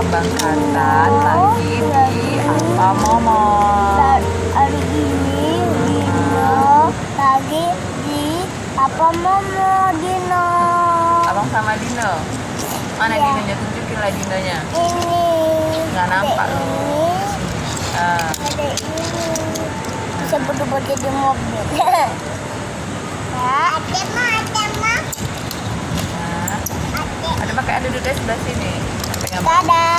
Abang Hasan lagi di apa Momon? Hari ini Dino lagi di apa Momo Dino. Abang sama Dino. Mana Iya. Dinonya? Tunjukin lah Dinonya. Ini Nggak nampak ada loh. ini, Ah, ada ini. Bisa berdua di mobil. Ya. Ada mah. nah. Ada pakai ada duduk sebelah sini. Pegang. Dadah.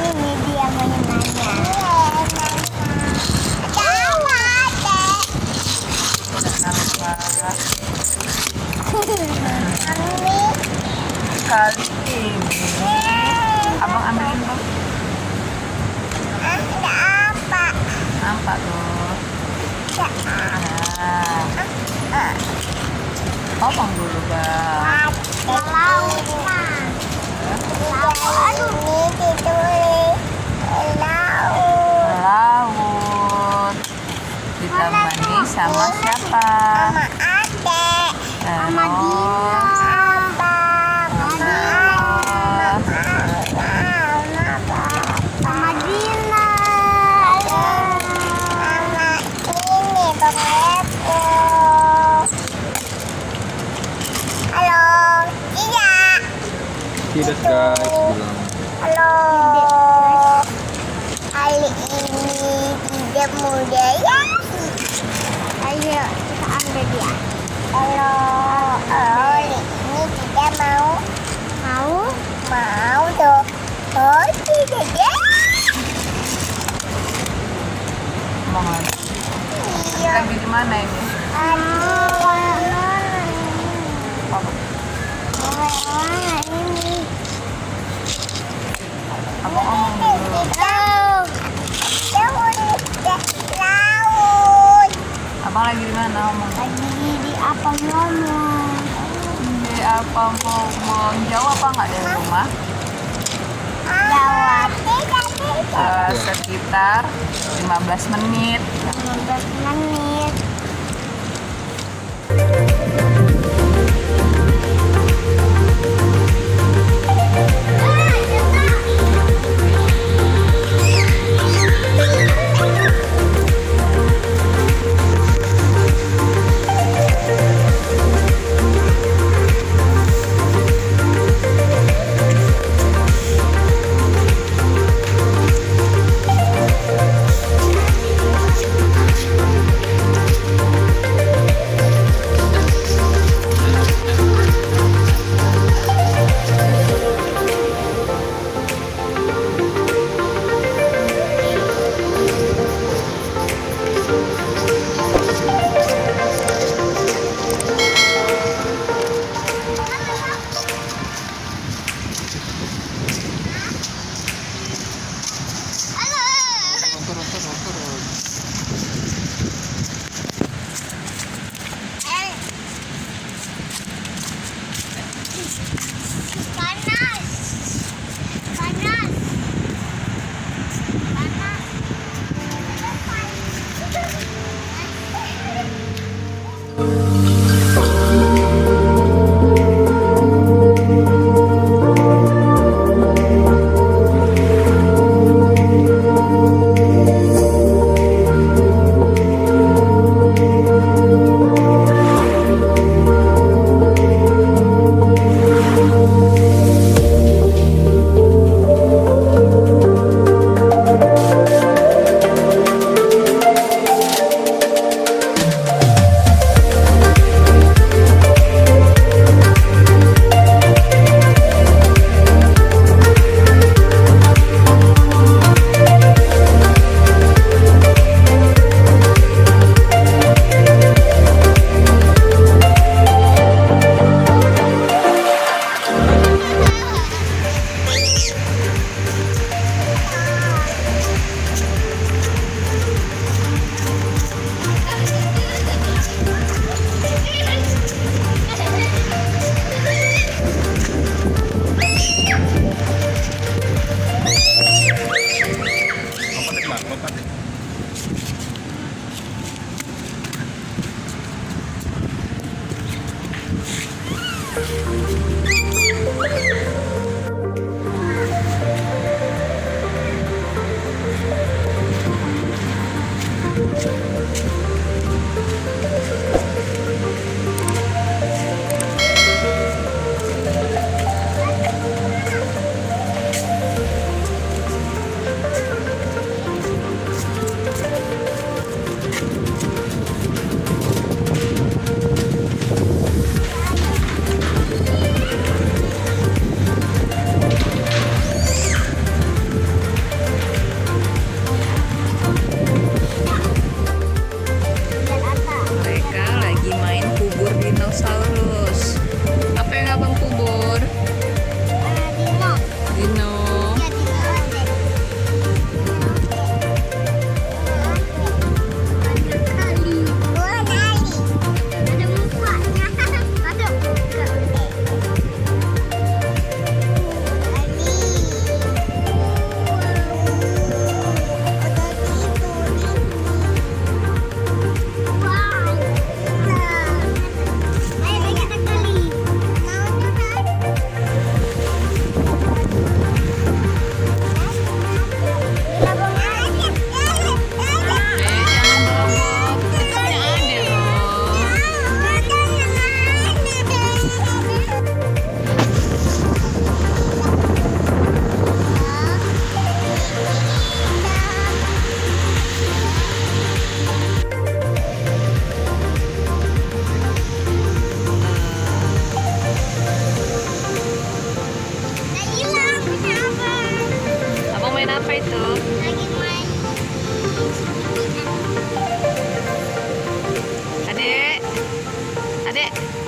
Ini dia mainannya. Nampak. Ini Kali ini abang ambilin bang. ada apa? Nampak tuh. Nah, ngomong dulu bang. Laut. Ini ditulis laut. Laut ditemani sama siapa? Sama adek. Sama Dino. Sama Dina. Sama ini Bang Lepo. Halo, iya. Tidak guys, bilang. Halo. Kali ini tidak muda ya. Ayo kita ambil dia. Halo. Kali ini tidak mau tuh. Oh tidak ya. Ngomong lagi. Iya. Lagi di mana ini? Aduh. Apa? Ini. Abang ngomong dulu. Laut. Abang lagi di mana ngomong? Lagi di apa ngomong? Di apa mau jawab apa nggak dari rumah? Jawab. Sekitar 15 menit. 15 menit.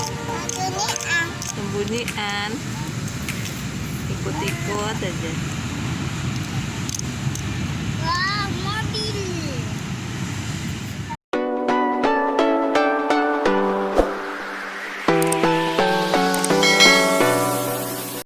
Sembunyian. Sembunyian. Ikut-ikut aja.